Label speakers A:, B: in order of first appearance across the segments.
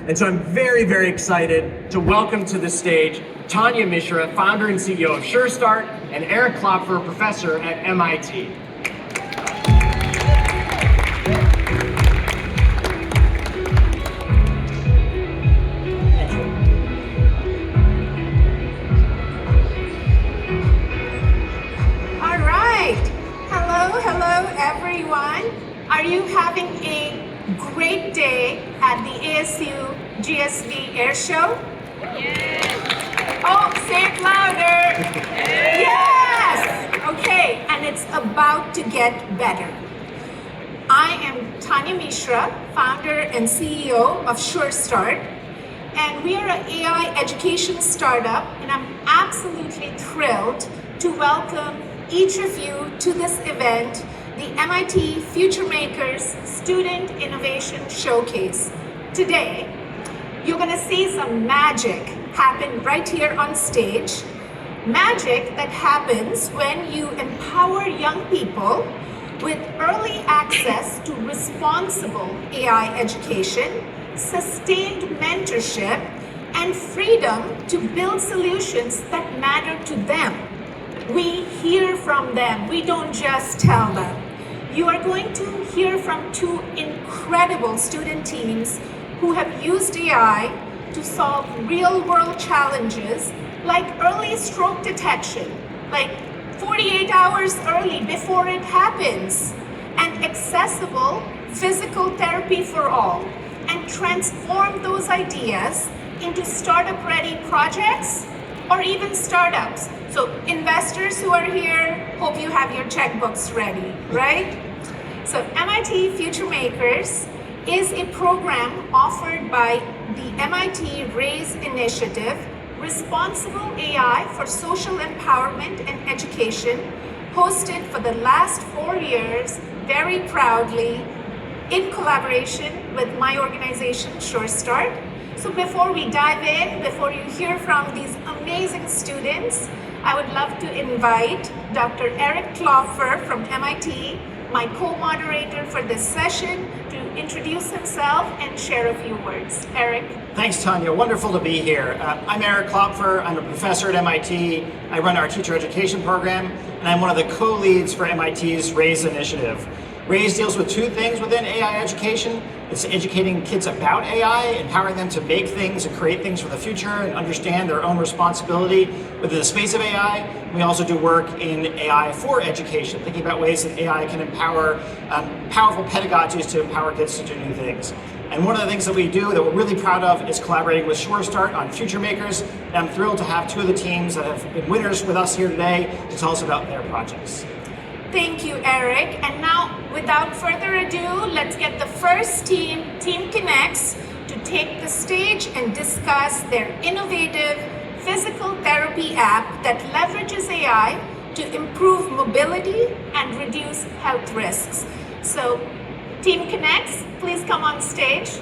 A: And so I'm very, very excited to welcome to the stage Tanya Mishra, founder and CEO of SureStart, and Eric Klopfer, professor at MIT.
B: Hello everyone. Are you having a great day at the ASU+GSV Air Show? Yes. Oh, say it louder. Yes. Okay, and it's about to get better. I am Tanya Mishra, founder and CEO of SureStart, and we are an AI education startup, and I'm absolutely thrilled to welcome each of you to this event, the MIT FutureMakers Student Innovation Showcase. Today, you're going to see some magic happen right here on stage. Magic that happens when you empower young people with early access to responsible AI education, sustained mentorship, and freedom to build solutions that matter to them. We hear from them. We don't just tell them. You are going to hear from two incredible student teams who have used AI to solve real-world challenges like early stroke detection, like 48 hours early before it happens, and accessible physical therapy for all, and transform those ideas into startup-ready projects or even startups. So investors who are here, hope you have your checkbooks ready, right? So MIT FutureMakers is a program offered by the MIT RAISE initiative, Responsible AI for Social Empowerment and Education, hosted for the last 4 years, very proudly, in collaboration with my organization, SureStart. So before we dive in, before you hear from these amazing students, I would love to invite Dr. Eric Klopfer from MIT, my co-moderator for this session, to introduce himself and share a few words. Eric.
A: Thanks, Tanya. Wonderful to be here. I'm Eric Klopfer. I'm a professor at MIT. I run our teacher education program, and I'm one of the co-leads for MIT's RAISE initiative. RAISE deals with two things within AI education. It's educating kids about AI, empowering them to make things and create things for the future and understand their own responsibility within the space of AI. We also do work in AI for education, thinking about ways that AI can empower powerful pedagogies to empower kids to do new things. And one of the things that we do that we're really proud of is collaborating with SureStart on FutureMakers. And I'm thrilled to have two of the teams that have been winners with us here today to tell us about their projects.
B: Thank you, Eric. And now, without further ado, let's get the first team, Team Connects, to take the stage and discuss their innovative physical therapy app that leverages AI to improve mobility and reduce health risks. So, Team Connects, please come on stage.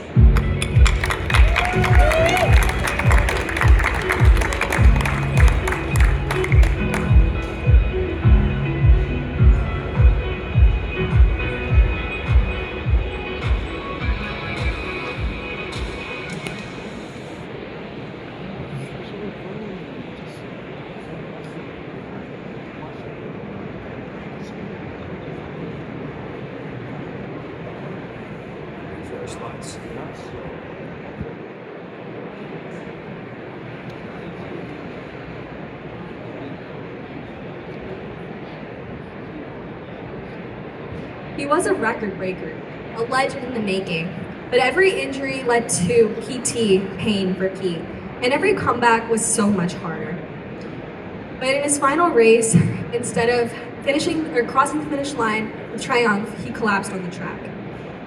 A: Slides.
C: He was a record breaker, a legend in the making, but every injury led to PT, pain, repeat, and every comeback was so much harder. But in his final race, instead of finishing or crossing the finish line with triumph, he collapsed on the track.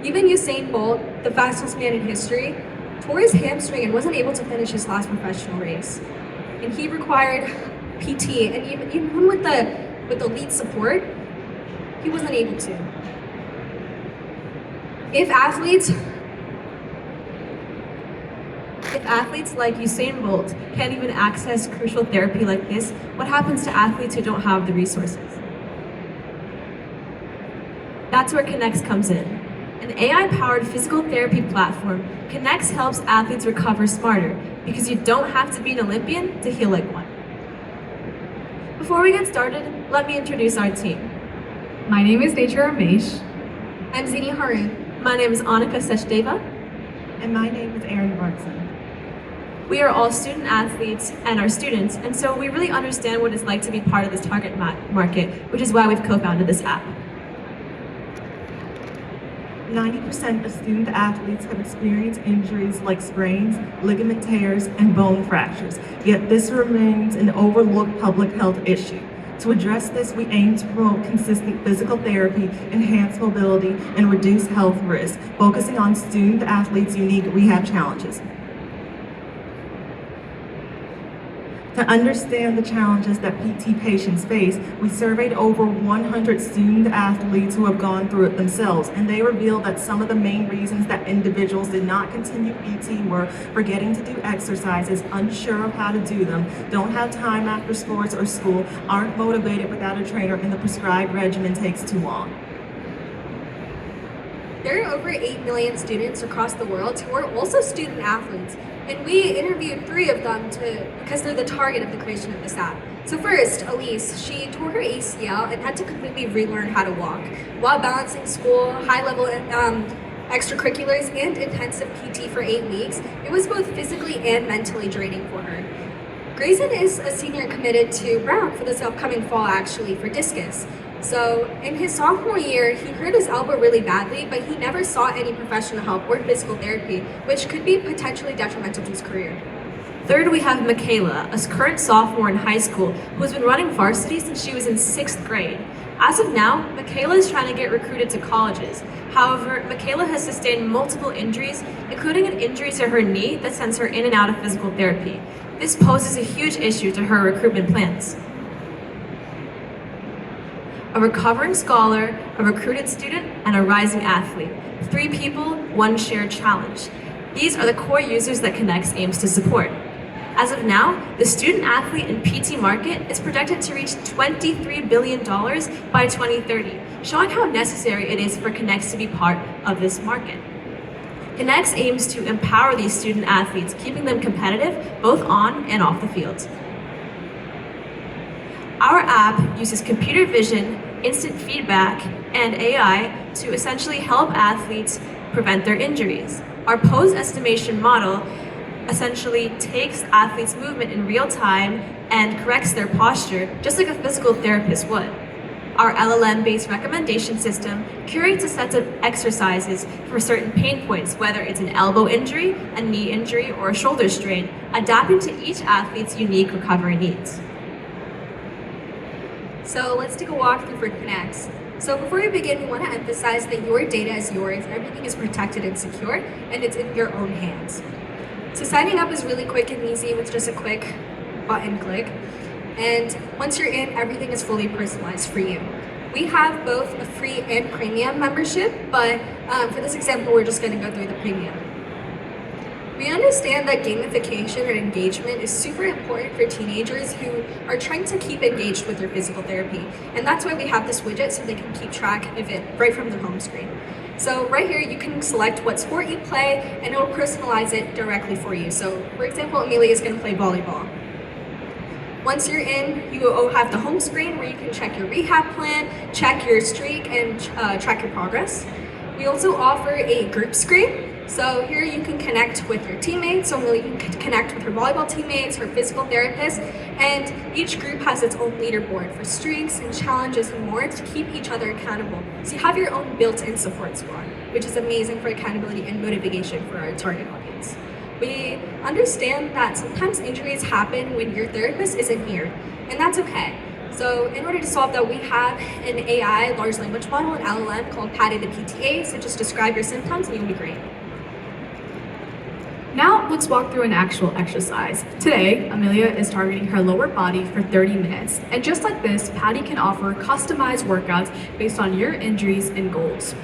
C: Even Usain Bolt, the fastest man in history, tore his hamstring and wasn't able to finish his last professional race. And he required PT, and even with the lead support, he wasn't able to. If athletes like Usain Bolt can't even access crucial therapy like this, what happens to athletes who don't have the resources? That's where Connects comes in.
D: An AI-powered physical therapy platform, Connects helps athletes recover smarter because you don't have to be an Olympian to heal like one. Before we get started, let me introduce our team.
E: My name is Nature Ramesh.
C: I'm Zini Harun.
D: My name is Annika Sechdeva.
F: And my name is Erin Robertson.
D: We are all student athletes and are students, and so we really understand what it's like to be part of this target market, which is why we've co-founded this app.
F: 90% of student athletes have experienced injuries like sprains, ligament tears, and bone fractures, yet this remains an overlooked public health issue. To address this, we aim to promote consistent physical therapy, enhance mobility, and reduce health risks, focusing on student athletes' unique rehab challenges. To understand the challenges that PT patients face, we surveyed over 100 student athletes who have gone through it themselves, and they revealed that some of the main reasons that individuals did not continue PT were forgetting to do exercises, unsure of how to do them, don't have time after sports or school, aren't motivated without a trainer, and the prescribed regimen takes too long.
C: There are over 8 million students across the world who are also student athletes, and we interviewed 3 of them because they're the target of the creation of this app. So first, Elise, she tore her ACL and had to completely relearn how to walk. While balancing school, high-level extracurriculars, and intensive PT for 8 weeks, it was both physically and mentally draining for her. Grayson is a senior committed to Brown for this upcoming fall, actually, for discus. So in his sophomore year, he hurt his elbow really badly, but he never sought any professional help or physical therapy, which could be potentially detrimental to his career.
D: Third, we have Michaela, a current sophomore in high school who has been running varsity since she was in 6th grade. As of now, Michaela is trying to get recruited to colleges. However, Michaela has sustained multiple injuries, including an injury to her knee that sends her in and out of physical therapy. This poses a huge issue to her recruitment plans. A recovering scholar, a recruited student, and a rising athlete. 3 people, 1 shared challenge. These are the core users that Connects aims to support. As of now, the student athlete and PT market is projected to reach $23 billion by 2030, showing how necessary it is for Connects to be part of this market. Connects aims to empower these student athletes, keeping them competitive both on and off the field. Our app uses computer vision, instant feedback, and AI to essentially help athletes prevent their injuries. Our pose estimation model essentially takes athletes' movement in real time and corrects their posture, just like a physical therapist would. Our LLM-based recommendation system curates a set of exercises for certain pain points, whether it's an elbow injury, a knee injury, or a shoulder strain, adapting to each athlete's unique recovery needs.
C: So let's take a walkthrough for Connects. So before we begin, we want to emphasize that your data is yours, everything is protected and secure, and it's in your own hands. So signing up is really quick and easy with just a quick button click. And once you're in, everything is fully personalized for you. We have both a free and premium membership, but for this example, we're just going to go through the premium. We understand that gamification or engagement is super important for teenagers who are trying to keep engaged with their physical therapy. And that's why we have this widget so they can keep track of it right from their home screen. So right here, you can select what sport you play and it will personalize it directly for you. So for example, Amelia is going to play volleyball. Once you're in, you will have the home screen where you can check your rehab plan, check your streak, and track your progress. We also offer a group screen. So here you can connect with your teammates, so you can connect with her volleyball teammates, her physical therapist, and each group has its own leaderboard for streaks and challenges and more to keep each other accountable. So you have your own built-in support squad, which is amazing for accountability and motivation for our target audience. We understand that sometimes injuries happen when your therapist isn't here, and that's okay. So in order to solve that, we have an AI, large language model, an LLM called Patty the PTA, so just describe your symptoms and you'll be great.
E: Now let's walk through an actual exercise. Today, Amelia is targeting her lower body for 30 minutes. And just like this, Patty can offer customized workouts based on your injuries and goals.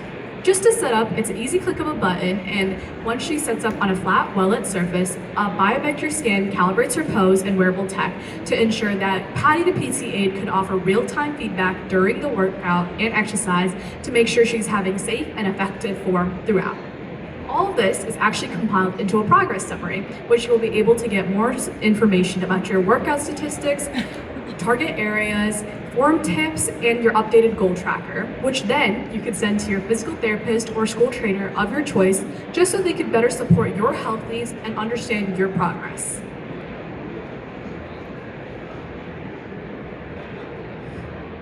E: Just to set up, it's an easy click of a button, and once she sets up on a flat, well-lit surface, a biometric scan calibrates her pose and wearable tech to ensure that Patty the PT aide could offer real-time feedback during the workout and exercise to make sure she's having safe and effective form throughout. All of this is actually compiled into a progress summary, which you'll be able to get more information about your workout statistics, target areas, form tips, and your updated goal tracker, which then you could send to your physical therapist or school trainer of your choice, just so they could better support your health needs and understand your progress.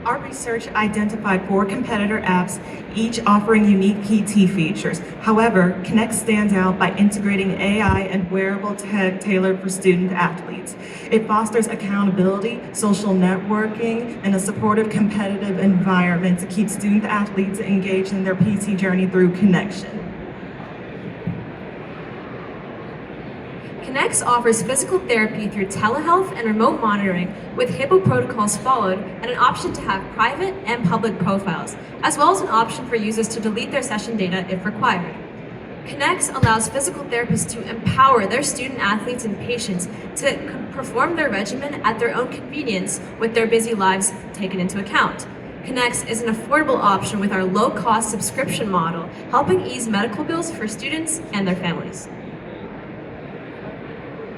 F: Our research identified 4 competitor apps, each offering unique PT features. However, Connect stands out by integrating AI and wearable tech tailored for student athletes. It fosters accountability, social networking, and a supportive competitive environment to keep student athletes engaged in their PT journey through connection.
D: Connect offers physical therapy through telehealth and remote monitoring with HIPAA protocols followed and an option to have private and public profiles, as well as an option for users to delete their session data if required. Connect allows physical therapists to empower their student athletes and patients to perform their regimen at their own convenience with their busy lives taken into account. Connect is an affordable option with our low-cost subscription model, helping ease medical bills for students and their families.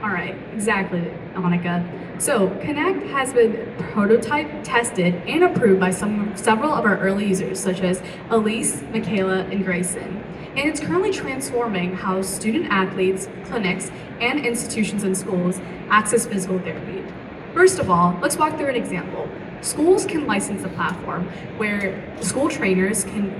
E: All right, exactly, Monica. So Connect has been prototype, tested, and approved by several of our early users, such as Elise, Michaela, and Grayson. And it's currently transforming how student athletes, clinics, and institutions and schools access physical therapy. First of all, let's walk through an example. Schools can license a platform where school trainers can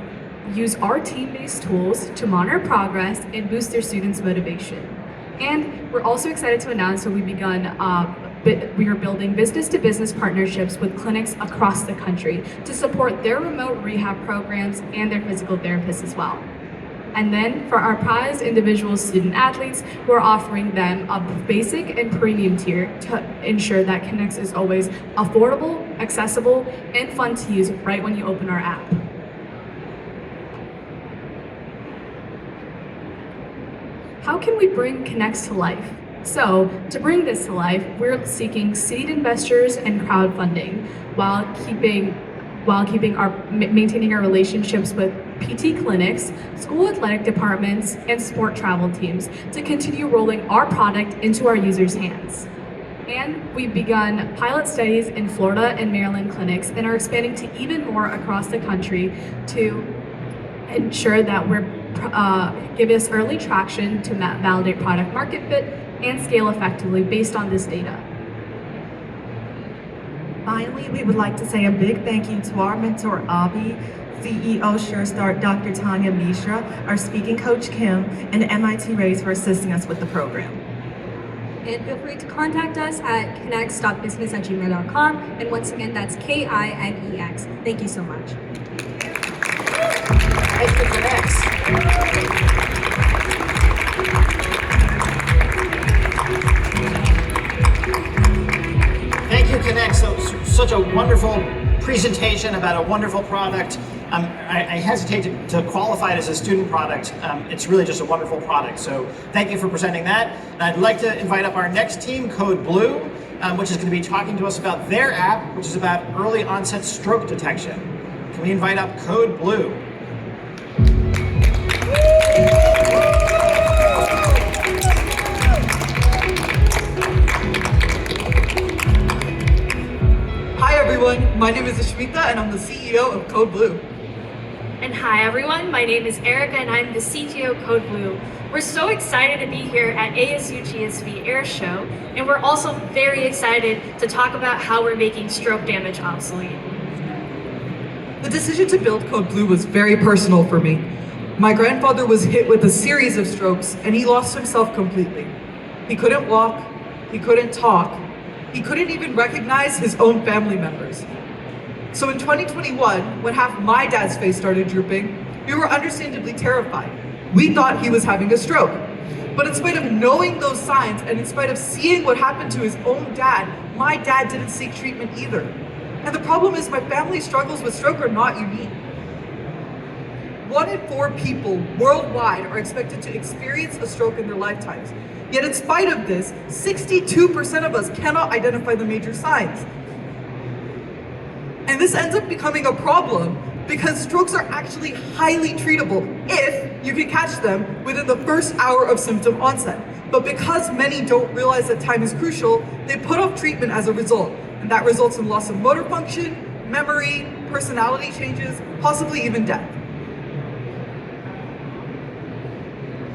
E: use our team-based tools to monitor progress and boost their students' motivation. And we're also excited to announce that we are building business-to-business partnerships with clinics across the country to support their remote rehab programs and their physical therapists as well. And then for our prized individual student athletes, we're offering them a basic and premium tier to ensure that Connect is always affordable, accessible, and fun to use right when you open our app. How can we bring Connect to life? So, to bring this to life, we're seeking seed investors and crowdfunding while maintaining our relationships with PT clinics, school athletic departments, and sport travel teams to continue rolling our product into our users' hands. And we've begun pilot studies in Florida and Maryland clinics and are expanding to even more across the country to ensure that we're give us early traction to validate product market fit and scale effectively based on this data.
F: Finally, we would like to say a big thank you to our mentor, Avi, CEO SureStart, Dr. Tanya Mishra, our speaking coach, Kim, and MIT Raise for assisting us with the program.
C: And feel free to contact us at connect.business@gmail.com. And once again, that's KINEX. Thank you so much.
A: Thank you, Connect. Thank you, Connect. So, such a wonderful presentation about a wonderful product. I hesitate to qualify it as a student product. It's really just a wonderful product. So thank you for presenting that. And I'd like to invite up our next team, Code Blue, which is going to be talking to us about their app, which is about early onset stroke detection. Can we invite up Code Blue?
G: Hi everyone, my name is Ashmita and I'm the CEO of Code Blue.
H: And hi everyone, my name is Erica and I'm the CTO of Code Blue. We're so excited to be here at ASU+GSV Air Show, and we're also very excited to talk about how we're making stroke damage obsolete.
G: The decision to build Code Blue was very personal for me. My grandfather was hit with a series of strokes and he lost himself completely. He couldn't walk, he couldn't talk, he couldn't even recognize his own family members. So in 2021, when half my dad's face started drooping, we were understandably terrified. We thought he was having a stroke. But in spite of knowing those signs and in spite of seeing what happened to his own dad, my dad didn't seek treatment either. And the problem is my family's struggles with stroke are not unique. 1 in 4 people worldwide are expected to experience a stroke in their lifetimes. Yet in spite of this, 62% of us cannot identify the major signs. And this ends up becoming a problem because strokes are actually highly treatable if you can catch them within the first hour of symptom onset. But because many don't realize that time is crucial, they put off treatment as a result. And that results in loss of motor function, memory, personality changes, possibly even death.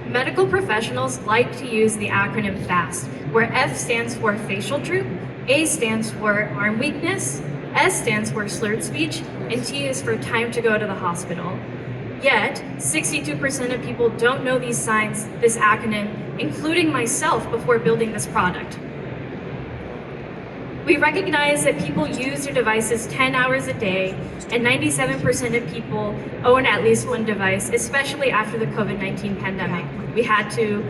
H: Medical professionals like to use the acronym FAST, where F stands for facial droop, A stands for arm weakness, S stands for slurred speech, and T is for time to go to the hospital. Yet, 62% of people don't know these signs, this acronym, including myself before building this product. We recognize that people use their devices 10 hours a day, and 97% of people own at least one device, especially after the COVID-19 pandemic. We had to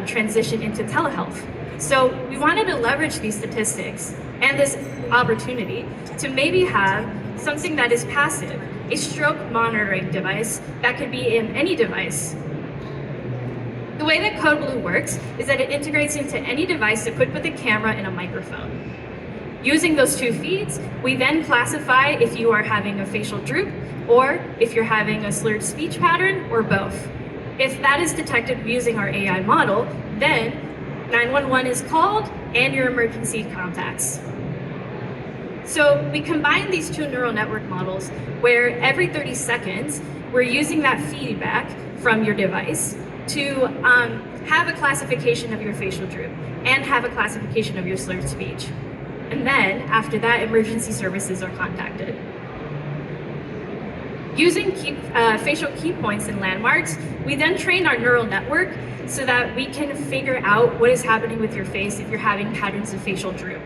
H: transition into telehealth. So we wanted to leverage these statistics and this opportunity to maybe have something that is passive, a stroke monitoring device that could be in any device. The way that CodeBlue works is that it integrates into any device equipped with a camera and a microphone. Using those two feeds, we then classify if you are having a facial droop or if you're having a slurred speech pattern or both. If that is detected using our AI model, then 911 is called and your emergency contacts. So we combine these two neural network models where every 30 seconds, we're using that feedback from your device to have a classification of your facial droop and have a classification of your slurred speech. And then, after that, emergency services are contacted. Using facial key points and landmarks, we then train our neural network so that we can figure out what is happening with your face if you're having patterns of facial droop.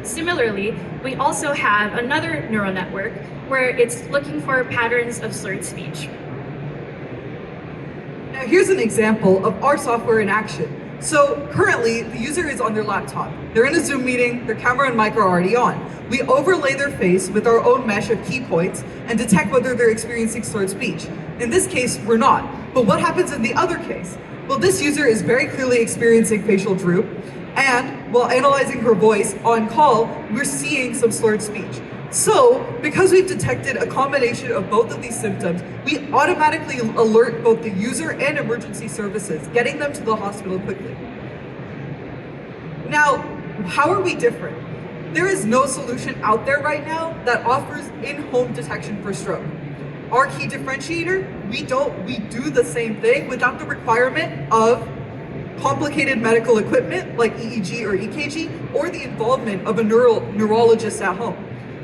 H: Similarly, we also have another neural network where it's looking for patterns of slurred speech.
G: Now here's an example of our software in action. So currently, the user is on their laptop. They're in a Zoom meeting, their camera and mic are already on. We overlay their face with our own mesh of key points and detect whether they're experiencing slurred speech. In this case, we're not. But what happens in the other case? Well, this user is very clearly experiencing facial droop, and while analyzing her voice on call, we're seeing some slurred speech. So, because we've detected a combination of both of these symptoms, we automatically alert both the user and emergency services, getting them to the hospital quickly. Now, how are we different? There is no solution out there right now that offers in-home detection for stroke. Our key differentiator, we do the same thing without the requirement of complicated medical equipment like EEG or EKG, or the involvement of a neurologist at home.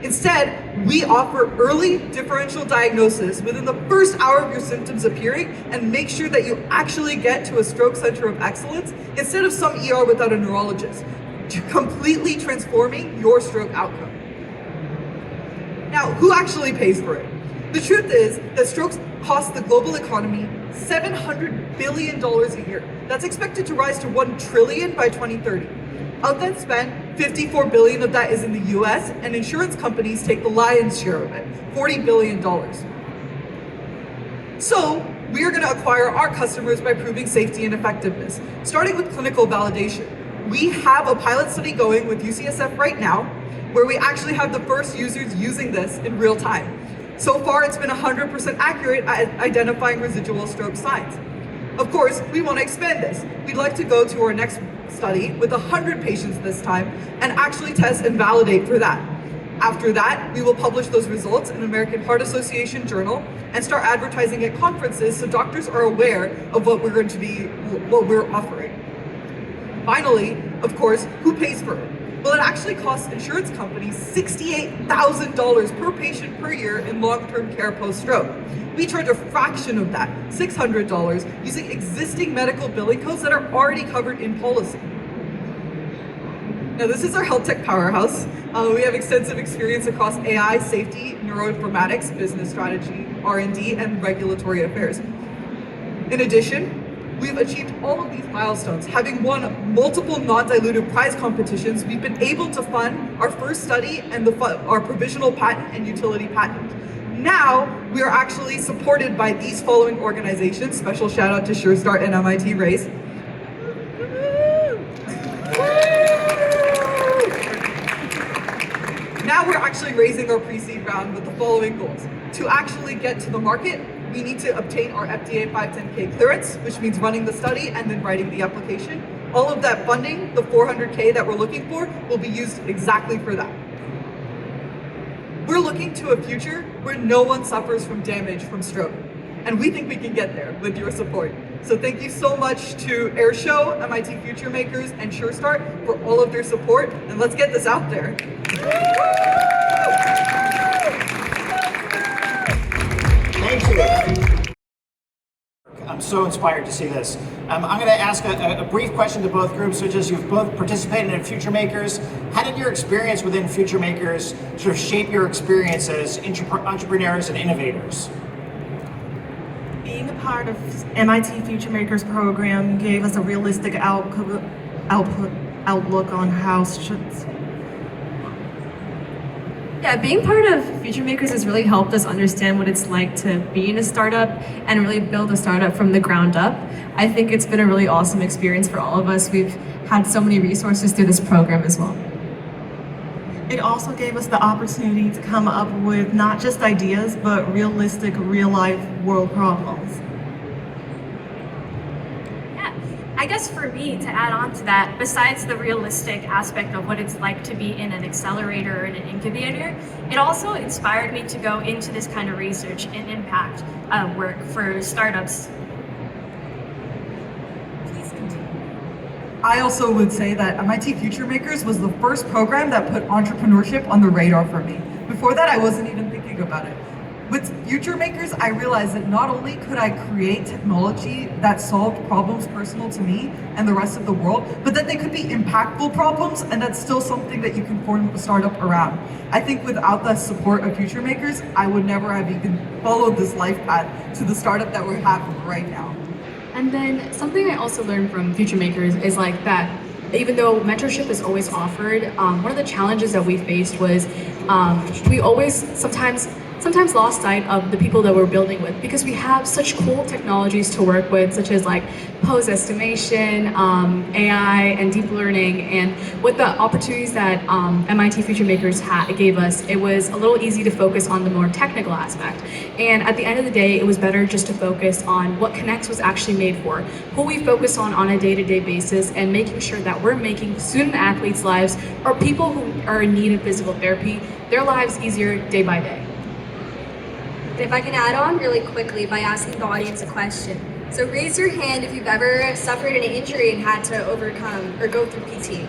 G: Instead, we offer early differential diagnosis within the first hour of your symptoms appearing and make sure that you actually get to a stroke center of excellence instead of some ER without a neurologist, completely transforming your stroke outcome. Now, who actually pays for it? The truth is that strokes cost the global economy $700 billion a year. That's expected to rise to $1 trillion by 2030. Of that spend, $54 billion of that is in the US, and insurance companies take the lion's share of it, $40 billion. So, we are going to acquire our customers by proving safety and effectiveness, starting with clinical validation. We have a pilot study going with UCSF right now, where we actually have the first users using this in real time. So far, it's been 100% accurate at identifying residual stroke signs. Of course, we want to expand this. We'd like to go to our next study with 100 patients this time and actually test and validate for that. After that, we will publish those results in American Heart Association journal and start advertising at conferences so doctors are aware of what we're offering. Finally, of course, who pays for it? Well, it actually costs insurance companies $68,000 per patient per year in long-term care post-stroke. We charge a fraction of that, $600, using existing medical billing codes that are already covered in policy. Now, this is our health tech powerhouse. We have extensive experience across AI, safety, neuroinformatics, business strategy, R&D, and regulatory affairs. In addition, we've achieved all of these milestones. Having won multiple non-dilutive prize competitions, we've been able to fund our first study and our provisional patent and utility patent. Now, we are actually supported by these following organizations. Special shout out to SureStart and MIT Raise. Now we're actually raising our pre-seed round with the following goals. To actually get to the market, we need to obtain our FDA 510K clearance, which means running the study and then writing the application. All of that funding, the $400K that we're looking for, will be used exactly for that. We're looking to a future where no one suffers from damage from stroke. And we think we can get there with your support. So thank you so much to Airshow, MIT FutureMakers, and SureStart for all of their support. And let's get this out there.
A: Thank you. I'm so inspired to see this. I'm going to ask a brief question to both groups, which is you've both participated in FutureMakers. How did your experience within FutureMakers sort of shape your experience as entrepreneurs and innovators?
F: Being a part of MIT FutureMakers program gave us a realistic outlook on how
D: Yeah, being part of FutureMakers has really helped us understand what it's like to be in a startup and really build a startup from the ground up. I think it's been a really awesome experience for all of us. We've had so many resources through this program as well.
F: It also gave us the opportunity to come up with not just ideas, but realistic, real-life world problems.
H: I guess for me, to add on to that, besides the realistic aspect of what it's like to be in an accelerator or in an incubator, it also inspired me to go into this kind of research and impact work for startups.
G: Please continue. I also would say that MIT FutureMakers was the first program that put entrepreneurship on the radar for me. Before that, I wasn't even thinking about it. With FutureMakers, I realized that not only could I create technology that solved problems personal to me and the rest of the world, but that they could be impactful problems, and that's still something that you can form a startup around. I think without the support of FutureMakers, I would never have even followed this life path to the startup that we're having right now.
E: And then something I also learned from FutureMakers is like that even though mentorship is always offered, one of the challenges that we faced was we always sometimes lost sight of the people that we're building with, because we have such cool technologies to work with, such as like pose estimation, AI, and deep learning. And with the opportunities that MIT FutureMakers gave us, it was a little easy to focus on the more technical aspect. And at the end of the day, it was better just to focus on what Connect was actually made for, who we focus on a day-to-day basis, and making sure that we're making student athletes' lives, or people who are in need of physical therapy, their lives easier day by day.
C: If I can add on really quickly by asking the audience a question. So raise your hand if you've ever suffered an injury and had to overcome or go through PT.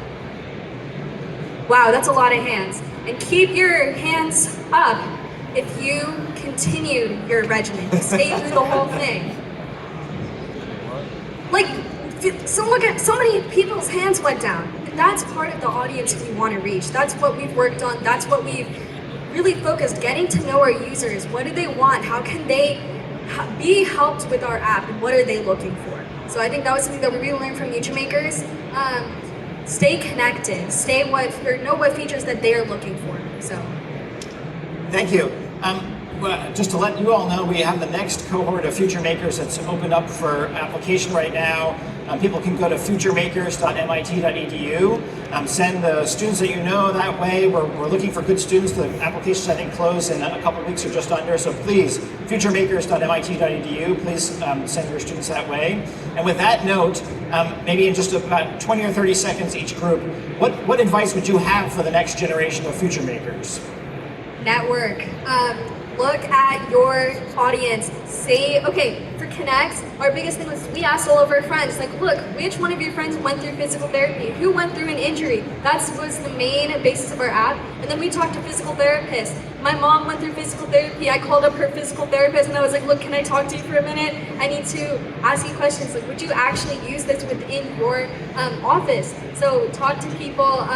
C: Wow, that's a lot of hands. And keep your hands up if you continued your regimen, you stayed through the whole thing. Like, so look at, so many people's hands went down. That's part of the audience we want to reach. That's what we've worked on. That's what we've really focused, getting to know our users. What do they want? How can they be helped with our app, and what are they looking for? So I think that was something that we really learned from FutureMakers. Stay connected, know what features that they're looking for. So,
A: thank you. Well, just to let you all know, we have the next cohort of FutureMakers that's opened up for application right now. People can go to futuremakers.mit.edu. Send the students that you know that way. We're looking for good students. The applications, I think, close in a couple of weeks or just under. So please, futuremakers.mit.edu. Please send your students that way. And with that note, maybe in just about 20 or 30 seconds each group, what advice would you have for the next generation of FutureMakers?
C: network. Look at your audience. Say, okay, for Connect, our biggest thing was we asked all of our friends, like, look, which one of your friends went through physical therapy? Who went through an injury? That was the main basis of our app. And then we talked to physical therapists. My mom went through physical therapy. I called up her physical therapist and I was like, look, can I talk to you for a minute? I need to ask you questions. Like, would you actually use this within your office? So talk to people.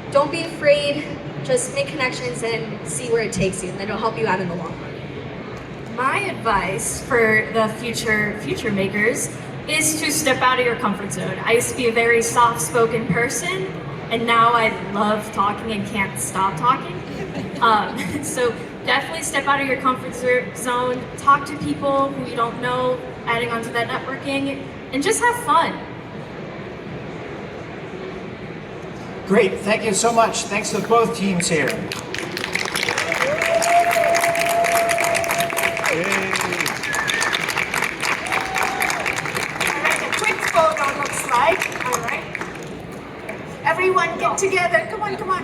C: Don't be afraid. Just make connections and see where it takes you, and then it'll help you out in the long run.
H: My advice for the future FutureMakers is to step out of your comfort zone. I used to be a very soft-spoken person, and now I love talking and can't stop talking. So definitely step out of your comfort zone, talk to people who you don't know, adding on to that networking, and just have fun.
A: Great, thank you so much. Thanks to both teams here.
B: Like, all right. Everyone get together. Come on, come on.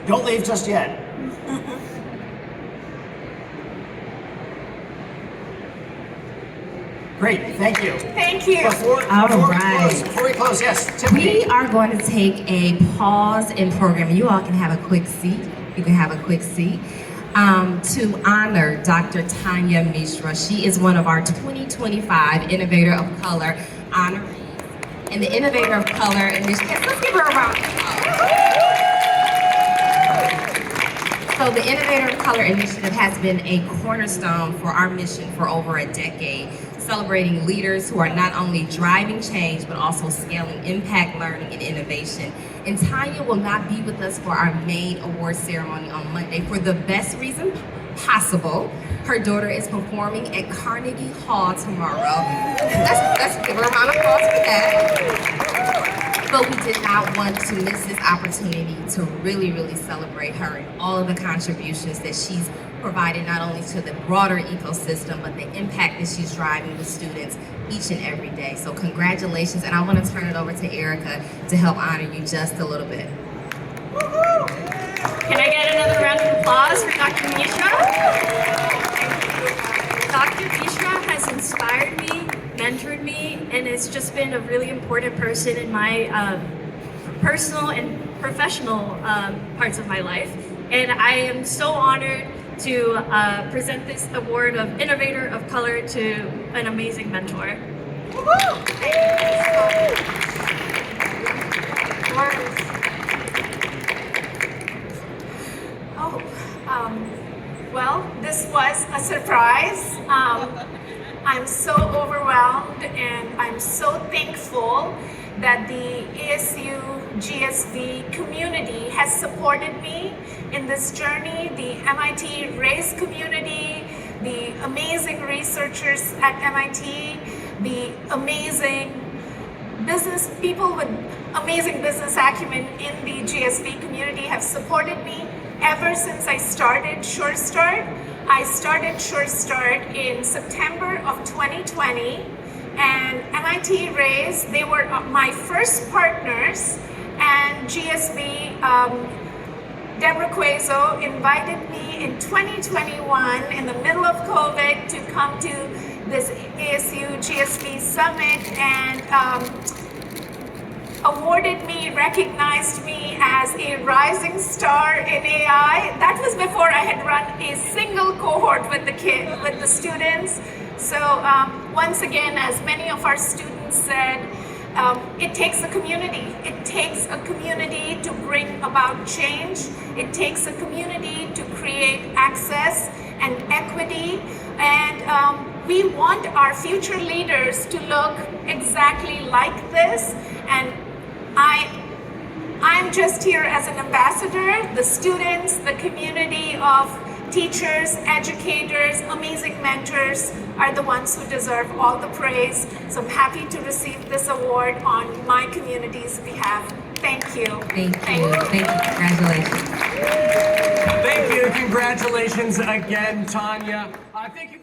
A: Don't leave just yet. Great, thank you.
B: Thank you.
A: Before we close, yes, Tiffany.
I: We are going to take a pause in programming. You all can have a quick seat. You can have a quick seat. To honor Dr. Tanya Mishra. She is one of our 2025 Innovator of Color honorees. And the Innovator of Color initiative, let's give her a round of applause. So the Innovator of Color initiative has been a cornerstone for our mission for over a decade, celebrating leaders who are not only driving change, but also scaling impact learning and innovation. And Tanya will not be with us for our main award ceremony on Monday for the best reason possible. Her daughter is performing at Carnegie Hall tomorrow. Let's give her a round of applause for that. But we did not want to miss this opportunity to really celebrate her and all of the contributions that she's provided not only to the broader ecosystem, but the impact that she's driving with students each and every day. So congratulations, and I want to turn it over to Erica to help honor you just a little bit.
H: Can I get another round of applause for Dr. Mishra? Dr. Mishra has inspired me, mentored me, and has just been a really important person in my personal and professional parts of my life. And I am so honored to present this award of Innovator of Color to an amazing mentor.
B: Well, this was a surprise. I'm so overwhelmed and I'm so thankful that the ASU+GSV community has supported me in this journey, the MIT RAISE community, the amazing researchers at MIT, the amazing business people with amazing business acumen in the GSV community have supported me ever since I started SureStart. I started SureStart in September of 2020, and MIT RAISE, they were my first partners, and GSV, Deborah Quazo invited me in 2021 in the middle of COVID to come to this ASU+GSV summit and awarded me, recognized me as a rising star in AI. That was before I had run a single cohort with the students. So once again, as many of our students said, it takes a community. It takes a community to bring about change. It takes a community to create access and equity. And we want our future leaders to look exactly like this. And I'm just here as an ambassador. The students, the community of teachers, educators, amazing mentors are the ones who deserve all the praise. So I'm happy to receive this award on my community's behalf. Thank you.
I: Thank you. Congratulations.
J: Thank you. Congratulations again, Tanya. Thank you.